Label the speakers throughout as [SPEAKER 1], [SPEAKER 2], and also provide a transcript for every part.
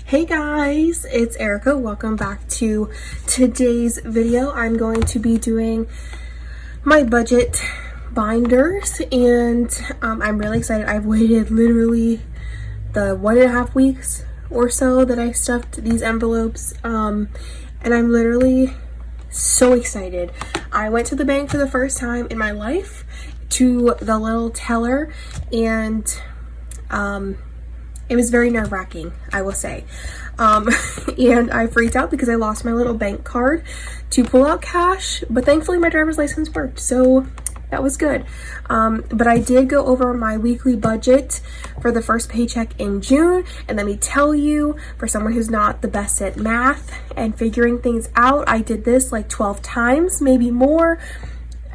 [SPEAKER 1] Hey guys, it's Erica. Welcome back to today's video. I'm going to be doing my budget binders and I'm really excited. I've waited literally the 1.5 weeks or so that I stuffed these envelopes and I'm literally so excited. I went to the bank for the first time in my life to the little teller and it was very nerve-wracking, I will say. And I freaked out because I lost my little bank card to pull out cash, but thankfully my driver's license worked, so that was good. But I did go over my weekly budget for the first paycheck in June, and let me tell you, for someone who's not the best at math and figuring things out, I did this like 12 times, maybe more,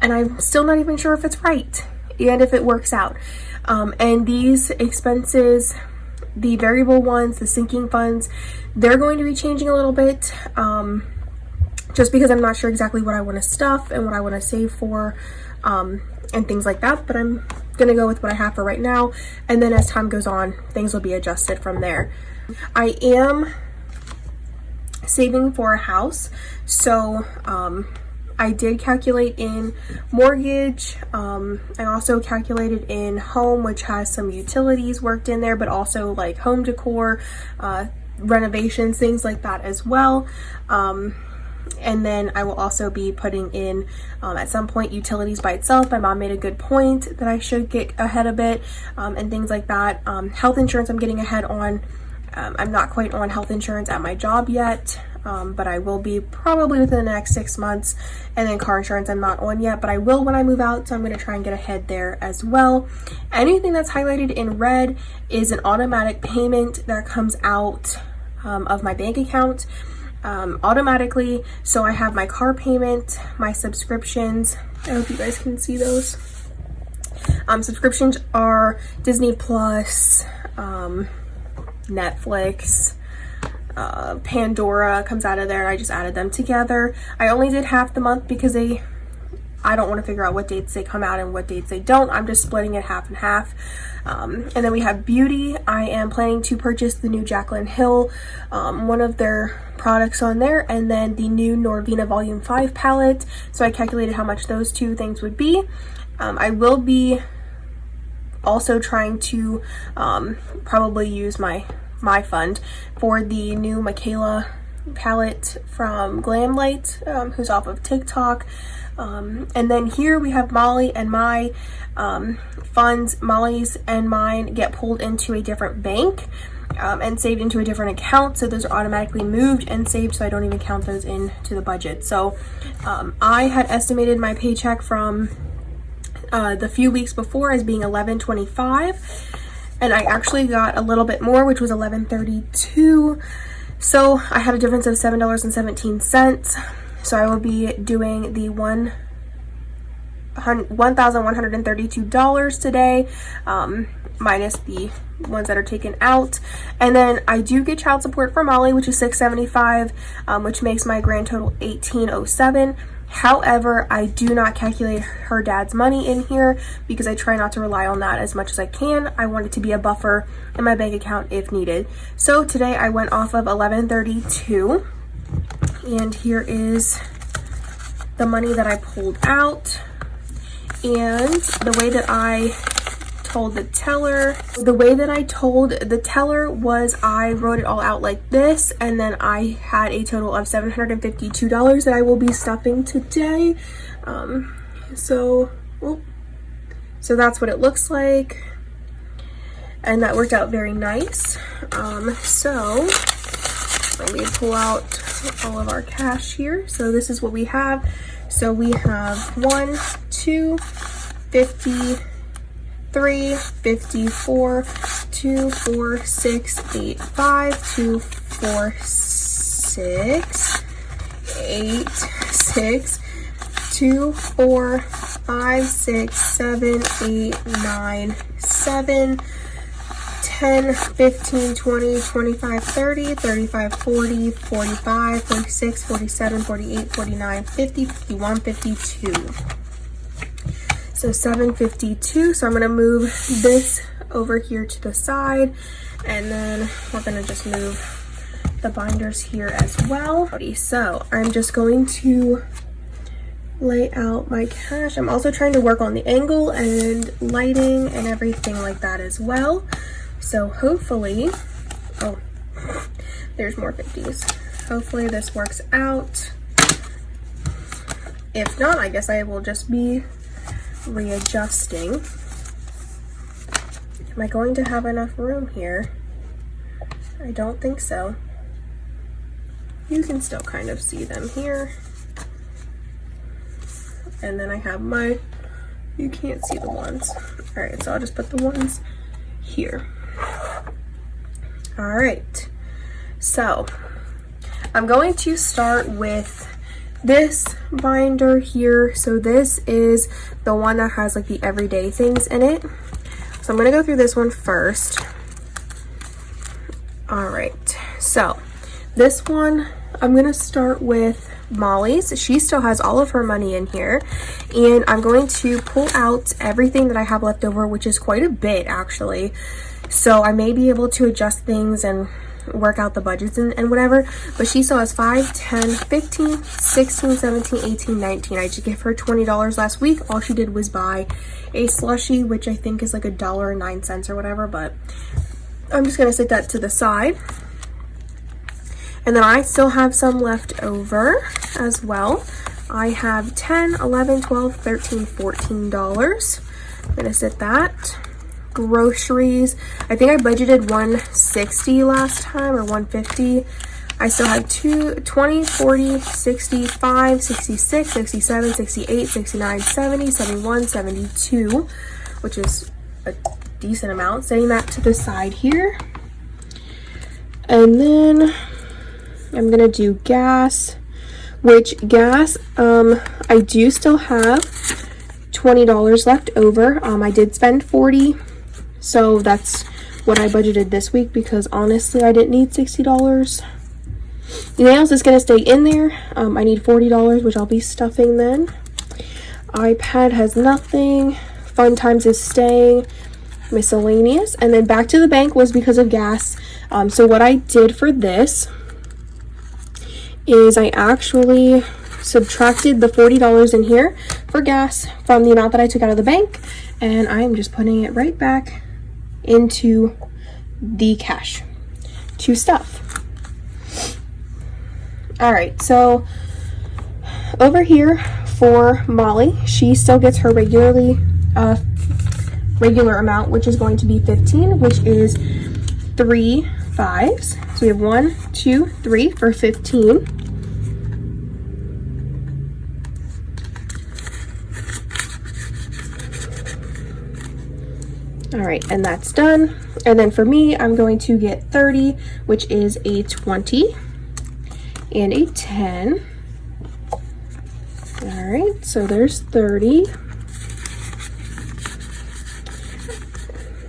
[SPEAKER 1] and I'm still not even sure if it's right and if it works out. And these expenses, the variable ones, the sinking funds, they're going to be changing a little bit just because I'm not sure exactly what I want to stuff and what I want to save for and things like that, but I'm going to go with what I have for right now, and then as time goes on, things will be adjusted from there. I am saving for a house, so I did calculate in mortgage. I also calculated in home, which has some utilities worked in there, but also like home decor, renovations, things like that as well. And then I will also be putting in at some point utilities by itself. My mom made a good point that I should get ahead a bit and things like that. Health insurance I'm getting ahead on. I'm not quite on health insurance at my job yet, but I will be probably within the next 6 months. And then car insurance I'm not on yet, but I will when I move out, so I'm going to try and get ahead there as well. Anything that's highlighted in red is an automatic payment that comes out of my bank account automatically. So I have my car payment, my subscriptions. I hope you guys can see those. Subscriptions are Disney Plus, Netflix, Pandora comes out of there. I just added them together. I only did half the month because I don't want to figure out what dates they come out and what dates they don't. I'm just splitting it half and half. And then we have beauty. I am planning to purchase the new Jaclyn Hill, one of their products on there, and then the new Norvina Volume 5 palette. So I calculated how much those two things would be. I will be also trying to probably use my fund for the new Michaela palette from Glamlight, who's off of TikTok. And then here we have Molly and my funds. Molly's and mine get pulled into a different bank and saved into a different account, so those are automatically moved and saved, so I don't even count those into the budget. So I had estimated my paycheck from the few weeks before as being $11.25, and I actually got a little bit more, which was $11.32. So I had a difference of $7.17. So I will be doing the $1,132 today, minus the ones that are taken out. And then I do get child support for Molly, which is $675, which makes my grand total $1,807. However, I do not calculate her dad's money in here because I try not to rely on that as much as I can. I want it to be a buffer in my bank account if needed. So today I went off of $11.32, and here is the money that I pulled out. And the way that I told the teller was I wrote it all out like this, and then I had a total of $752 that I will be stuffing today. So that's what it looks like, and that worked out very nice. So let me pull out all of our cash here. So this is what we have. So we have 1, 2, 50, 3, 54, 2, 4, 6, 8, 5, 2, 4, 6, 8, 6, 2, 4, 5, 6, 7, 8, 9, 7, 10, 15, 20, 25, 30, 35, 40, 45, 46, 47, 48, 49, 50, 51, 52. So $752. So I'm going to move this over here to the side, and then we're going to just move the binders here as well. So I'm just going to lay out my cash. I'm also trying to work on the angle and lighting and everything like that as well. So hopefully, oh, there's more 50s. Hopefully this works out. If not, I guess I will just be readjusting. Am I going to have enough room here? I don't think so. You can still kind of see them here. And then I have my, you can't see the ones. All right, so I'll just put the ones here. All right, so I'm going to start with this binder here. So this is the one that has like the everyday things in it. So I'm gonna go through this one first. All right, so this one, I'm gonna start with Molly's. She still has all of her money in here, and I'm going to pull out everything that I have left over, which is quite a bit actually. So I may be able to adjust things and work out the budgets and whatever, but she still has 5, 10, 15, 16, 17, 18, 19. I just gave her $20 last week. All she did was buy a slushie, which I think is like $1.09 or whatever, but I'm just gonna set that to the side. And then I still have some left over as well. I have 10, 11, 12, 13, $14. I'm gonna set that. Groceries, I think I budgeted $160 last time, or $150. I still have 20, 40, 65, 66, 67, 68, 69, 70, 71, 72, which is a decent amount. Setting that to the side here. And then I'm gonna do gas, which gas, I do still have $20 left over. I did spend $40, so that's what I budgeted this week because honestly I didn't need $60. Nails is gonna stay in there. I need $40, which I'll be stuffing then. iPad has nothing. Fun Times is staying. Miscellaneous, and then back to the bank was because of gas. So what I did for this is I actually subtracted the $40 in here for gas from the amount that I took out of the bank, and I'm just putting it right back into the cash to stuff. All right, so over here for Molly, she still gets her regular amount, which is going to be 15, which is 3 5s. So we have 1, 2, 3 for 15. All right, and that's done. And then for me, I'm going to get 30, which is a 20 and a 10. All right, so there's 30.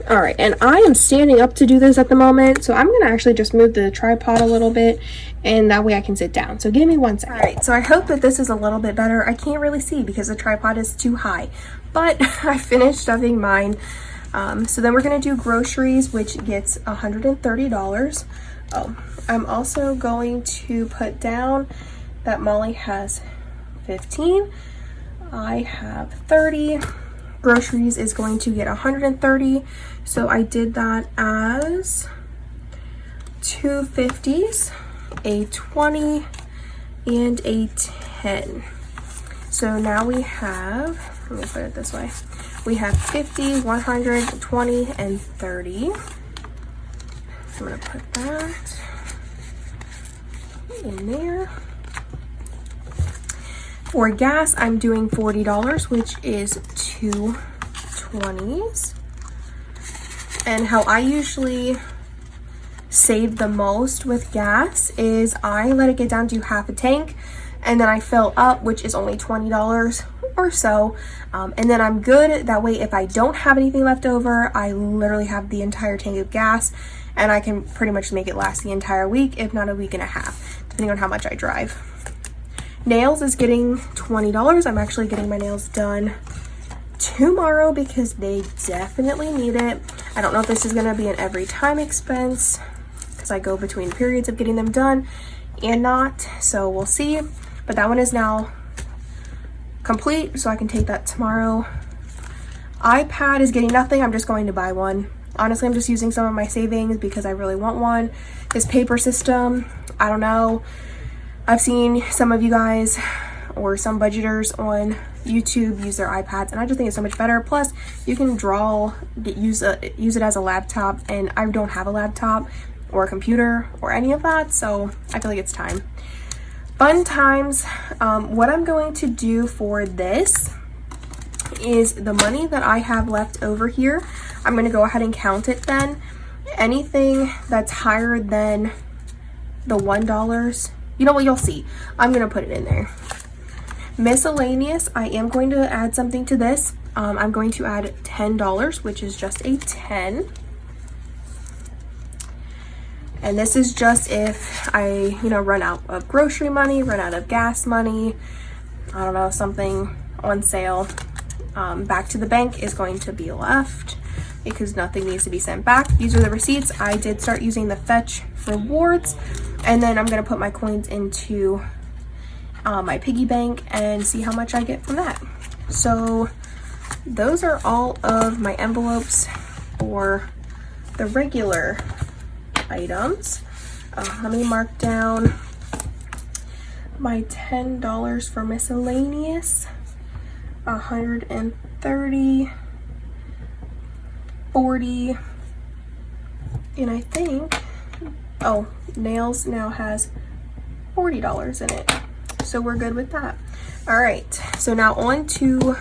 [SPEAKER 1] All right, and I am standing up to do this at the moment, so I'm gonna actually just move the tripod a little bit, and that way I can sit down. So give me 1 second. All right, so I hope that this is a little bit better. I can't really see because the tripod is too high, but I finished stuffing mine. So then we're gonna do groceries, which gets $130. Oh, I'm also going to put down that Molly has 15. I have 30. Groceries is going to get 130. So I did that as 2 50s, a 20, and a 10. So now we have, let me put it this way. We have 50, 100, 20, and 30. I'm gonna put that in there. For gas, I'm doing $40, which is 2 20s. And how I usually save the most with gas is I let it get down to half a tank, and then I fill up, which is only $20 or so, and then I'm good. That way, if I don't have anything left over, I literally have the entire tank of gas, and I can pretty much make it last the entire week, if not a week and a half, depending on how much I drive. Nails is getting $20. I'm actually getting my nails done tomorrow because they definitely need it. I don't know if this is going to be an every time expense because I go between periods of getting them done and not, so we'll see. But that one is now complete, so I can take that tomorrow. iPad is getting nothing. I'm just going to buy one. Honestly, I'm just using some of my savings because I really want one. This paper system, I don't know. I've seen some of you guys or some budgeters on YouTube use their iPads, and I just think it's so much better. Plus, you can draw, use it as a laptop, and I don't have a laptop or a computer or any of that, so I feel like it's time. Fun times. What I'm going to do for this is the money that I have left over here, I'm going to go ahead and count it then. Anything that's higher than the $1, you know what, you'll see. I'm going to put it in there. Miscellaneous, I am going to add something to this. I'm going to add $10, which is just a 10. And this is just if I, run out of grocery money, run out of gas money, I don't know, something on sale. Back to the bank is going to be left because nothing needs to be sent back. These are the receipts. I did start using the Fetch rewards, and then I'm going to put my coins into my piggy bank and see how much I get from that. So those are all of my envelopes for the regular items. Let me mark down my $10 for miscellaneous. 130, 40, and I think, oh, nails now has $40 in it. So we're good with that. All right, so now on to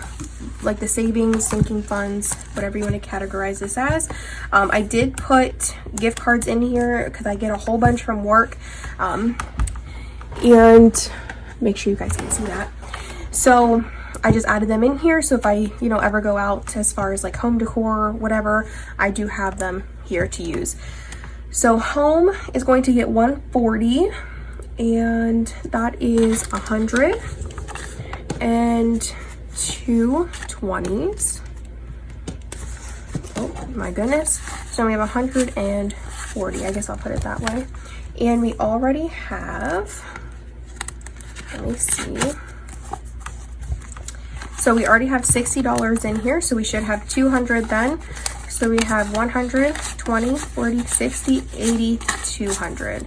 [SPEAKER 1] like the savings, sinking funds, whatever you want to categorize this as. I did put gift cards in here because I get a whole bunch from work, and make sure you guys can see that. So I just added them in here, so if I, ever go out as far as like home decor or whatever, I do have them here to use. So home is going to get 140, and that is 100 and 2 20s. Oh my goodness. So we have 140. I guess I'll put it that way. And we already have, let me see. So we already have $60 in here, so we should have 200 then. So we have 100, 20, 40, 60, 80, 200.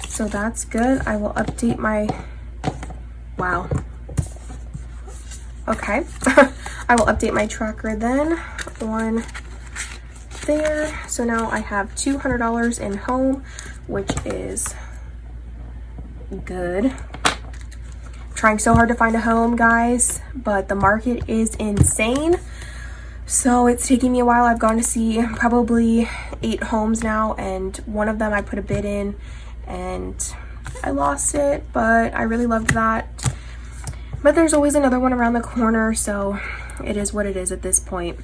[SPEAKER 1] So that's good. I will update my, wow. Okay. I will update my tracker then on there. So now I have $200 in home, which is good. Trying so hard to find a home, guys, but the market is insane, so it's taking me a while. I've gone to see probably 8 homes now, and one of them I put a bid in and I lost it, but I really loved that. But there's always another one around the corner, so it is what it is at this point.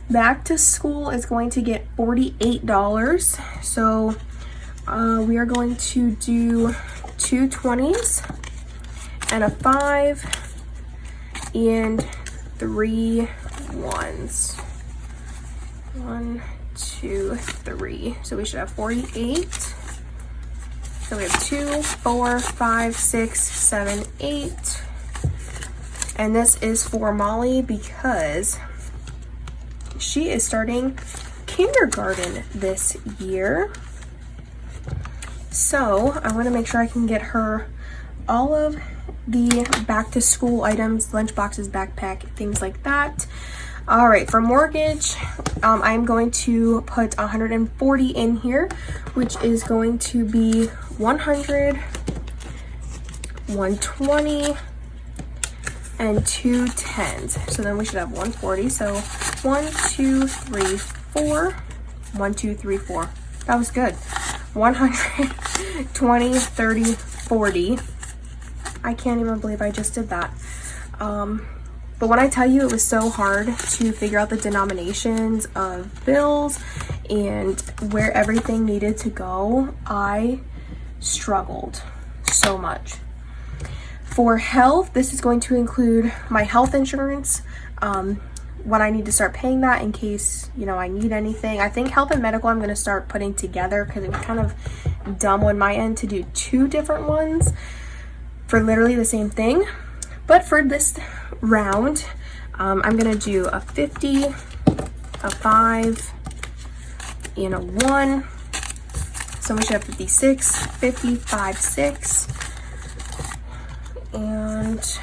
[SPEAKER 1] Back to school is going to get $48, so we are going to do 2 20s and a 5 and 3 1s. 1, 2, 3. So we should have 48. So we have 2, 4, 5, 6, 7, 8. And this is for Molly because she is starting kindergarten this year. So I want to make sure I can get her all of the back to school items, lunch boxes, backpack, things like that. All right, for mortgage, I'm going to put 140 in here, which is going to be 100, 120, and 2 10s. So then we should have 140. So 1, 2, 3, 4. 1, 2, 3, 4. That was good. 100, 20, 30, 40. I can't even believe I just did that. But when I tell you it was so hard to figure out the denominations of bills and where everything needed to go, I struggled so much. For health, this is going to include my health insurance, when I need to start paying that in case, I need anything. I think health and medical I'm going to start putting together because it was kind of dumb on my end to do 2 different ones for literally the same thing. But for this round, I'm gonna do a 50, a 5, and a 1. So we should have 56, 50, 5, 6. And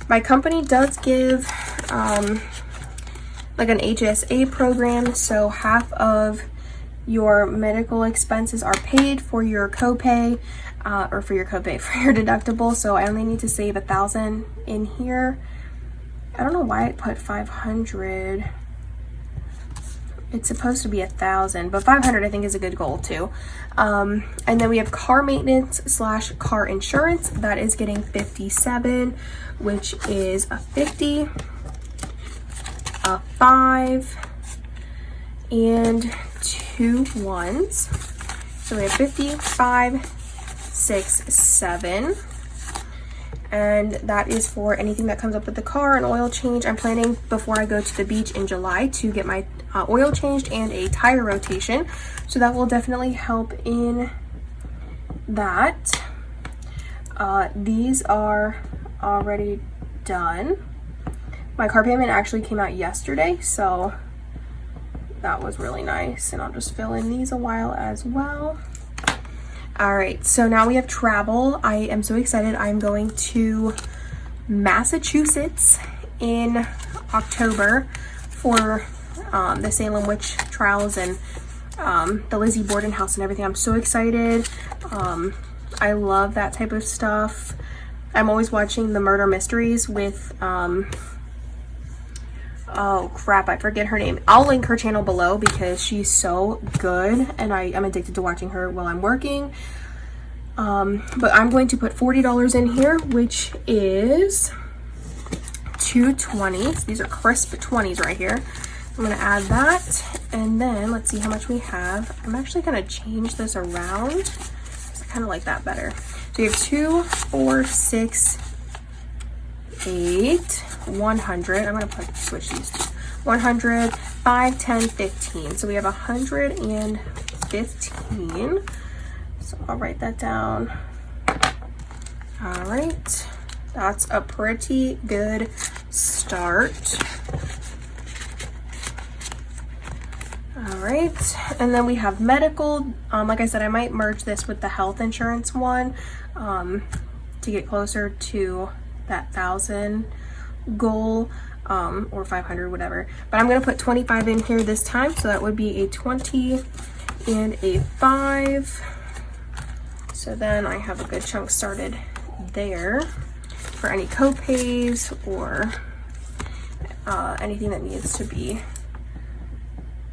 [SPEAKER 1] my company does give like an HSA program, so half of your medical expenses are paid for your copay, for your deductible. So I only need to save $1,000 in here. I don't know why I put 500. It's supposed to be 1,000, but 500 I think is a good goal too. And then we have car maintenance / car insurance. That is getting 57, which is a 50, a 5, and 2 1s. So we have 50, 5, 6, 7. And that is for anything that comes up with the car, an oil change. I'm planning before I go to the beach in July to get my oil changed and a tire rotation. So that will definitely help in that. These are already done. My car payment actually came out yesterday, so that was really nice. And I'll just fill in these a while as well. All right, so now we have travel. I am so excited. I'm going to Massachusetts in October for the Salem Witch Trials and the Lizzie Borden house and everything. I'm so excited. I love that type of stuff. I'm always watching the murder mysteries with oh crap, I forget her name. I'll link her channel below because she's so good and I'm addicted to watching her while I'm working. But I'm going to put $40 in here, which is 2 20s. These are crisp 20s right here. I'm gonna add that, and then let's see how much we have. I'm actually gonna change this around because I kind of like that better. So you have 2, 4, 6, 8, 100. I'm gonna switch these two. 100, 5, 10, 15. So we have 115. So I'll write that down. All right, that's a pretty good start. All right, and then we have medical. Like I said, I might merge this with the health insurance one to get closer to that 1,000 goal, or 500, whatever. But I'm gonna put 25 in here this time, so that would be a 20 and a 5. So then I have a good chunk started there for any co-pays or anything that needs to be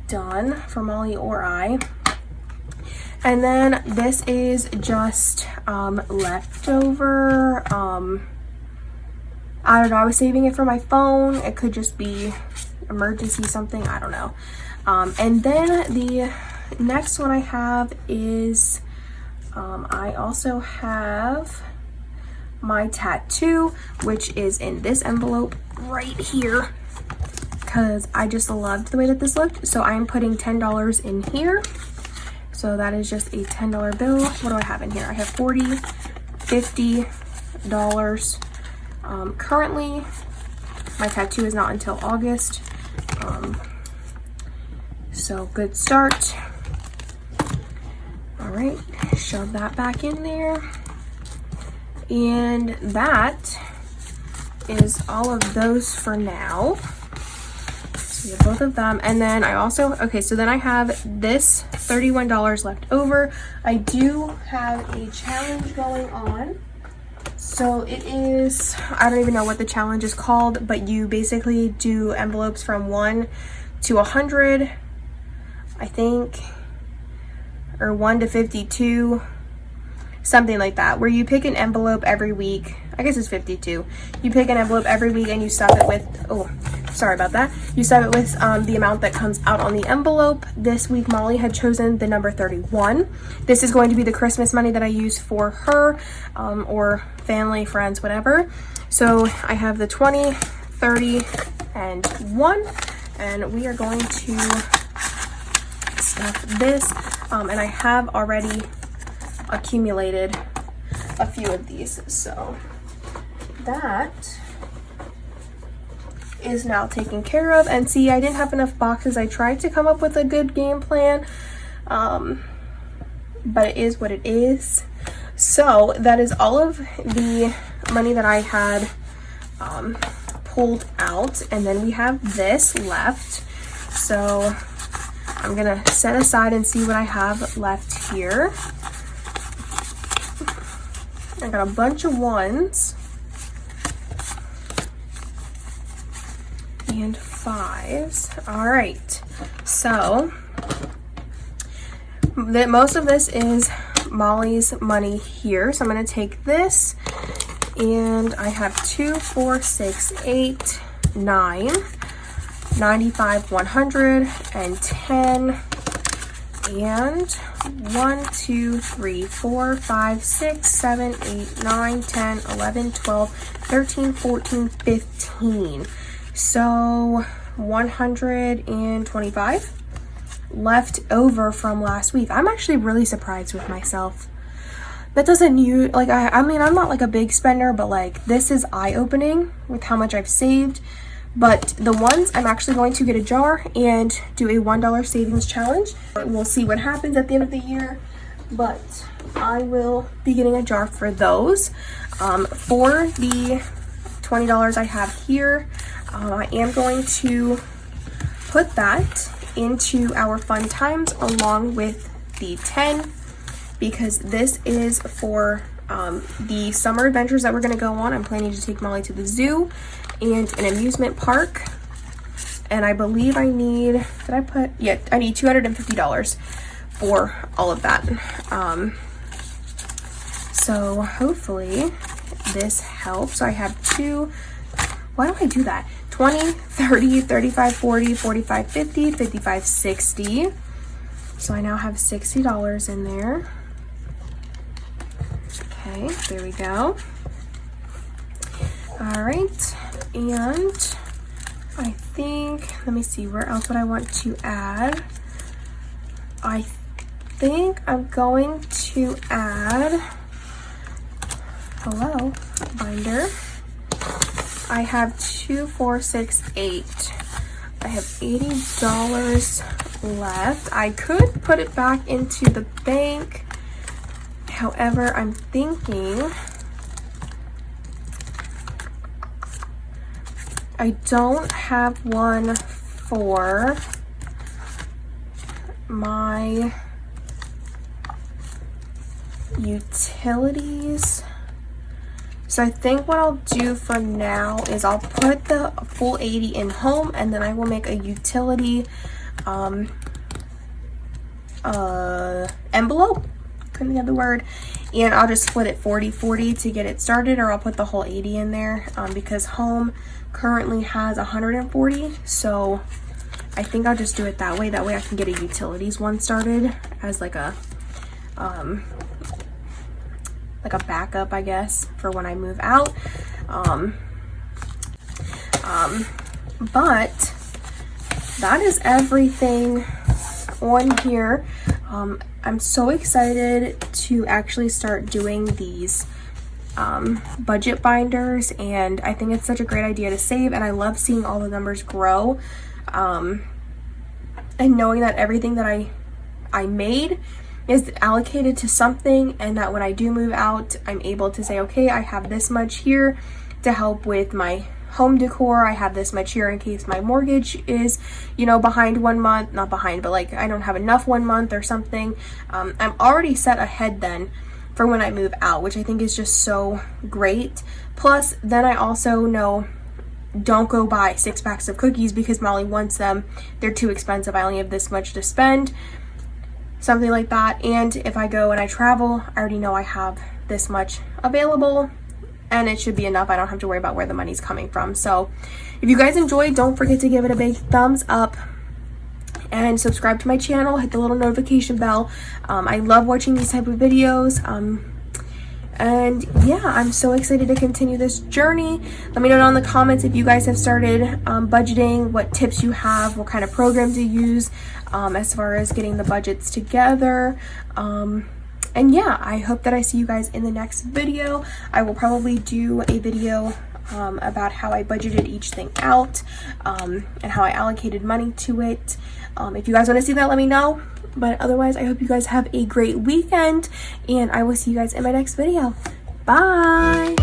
[SPEAKER 1] done for Molly or I. And then this is just leftover. I don't know, I was saving it for my phone. It could just be emergency something, I don't know. And then the next one I have is I also have my tattoo, which is in this envelope right here, because I just loved the way that this looked. So I'm putting $10 in here. So that is just a $10 bill. What do I have in here? I have $40, $50. Currently, my tattoo is not until August. So good start. All right, shove that back in there. And that is all of those for now. So we have both of them. And then I also, okay, so then I have this $31 left over. I do have a challenge going on. So it is, I don't even know what the challenge is called, but you basically do envelopes from 1 to 100, I think, or 1 to 52, something like that, where you pick an envelope every week. I guess it's 52. You pick an envelope every week and you stuff it with, oh, sorry about that. You stuff it with the amount that comes out on the envelope. This week, Molly had chosen the number 31. This is going to be the Christmas money that I use for her, or family, friends, whatever. So I have the 20, 30, and 1, and we are going to stuff this. And I have already accumulated a few of these, so that is now taken care of. And see, I didn't have enough boxes. I tried to come up with a good game plan, but it is what it is. So that is all of the money that I had pulled out, and then we have this left. So I'm gonna set aside and see what I have left here. I got a bunch of ones and fives. All right, so most of this is Molly's money here. So I'm going to take this, and I have 2, 4, 6, 8, 9, 95, 100, and 10, and 1, 2, 3, 4, 5, 6, 7, 8, 9, 10, 11, 12, 13, 14, 15. So 125 left over from last week. I'm actually really surprised with myself. That doesn't like I mean, I'm not like a big spender, but like this is eye-opening with how much I've saved. But the ones, I'm actually going to get a jar and do a $1 savings challenge. We'll see what happens at the end of the year, but I will be getting a jar for those. For the $20 I have here, I am going to put that into our fun times along with the 10, because this is for the summer adventures that we're going to go on. I'm planning to take Molly to the zoo and an amusement park, and I believe I need, I need $250 for all of that. So hopefully this helps. I have two, why do I do that? 20, 30, 35, 40, 45, 50, 55, 60. So I now have $60 in there. Okay, there we go. All right, and I think, let me see, where else would I want to add? I think I'm going to add, hello, binder. I have 2, 4, 6, 8. I have $80 left. I could put it back into the bank. However, I'm thinking I don't have one for my utilities. So I think what I'll do for now is I'll put the full 80 in home, and then I will make a utility envelope, couldn't think of the word, and I'll just split it 40-40 to get it started, or I'll put the whole 80 in there because home currently has 140, so I think I'll just do it that way. That way I can get a utilities one started as like a backup, I guess, for when I move out. But that is everything on here. I'm so excited to actually start doing these budget binders, and I think it's such a great idea to save, and I love seeing all the numbers grow, and knowing that everything that I made is allocated to something, and that when I do move out, I'm able to say, okay, I have this much here to help with my home decor. I have this much here in case my mortgage is, you know, behind 1 month, not behind, but like I don't have enough 1 month or something. I'm already set ahead then for when I move out, which I think is just so great. Plus, then I also know, don't go buy 6 packs of cookies because Molly wants them. They're too expensive. I only have this much to spend. Something like that. And if I go and I travel, I already know I have this much available, and it should be enough. I don't have to worry about where the money's coming from. So if you guys enjoyed, don't forget to give it a big thumbs up and subscribe to my channel. Hit the little notification bell. I love watching these type of videos. And yeah, I'm so excited to continue this journey. Let me know down in the comments if you guys have started budgeting, what tips you have, what kind of programs you use as far as getting the budgets together. And yeah, I hope that I see you guys in the next video. I will probably do a video about how I budgeted each thing out and how I allocated money to it. If you guys want to see that, let me know. But otherwise, I hope you guys have a great weekend, and I will see you guys in my next video. Bye!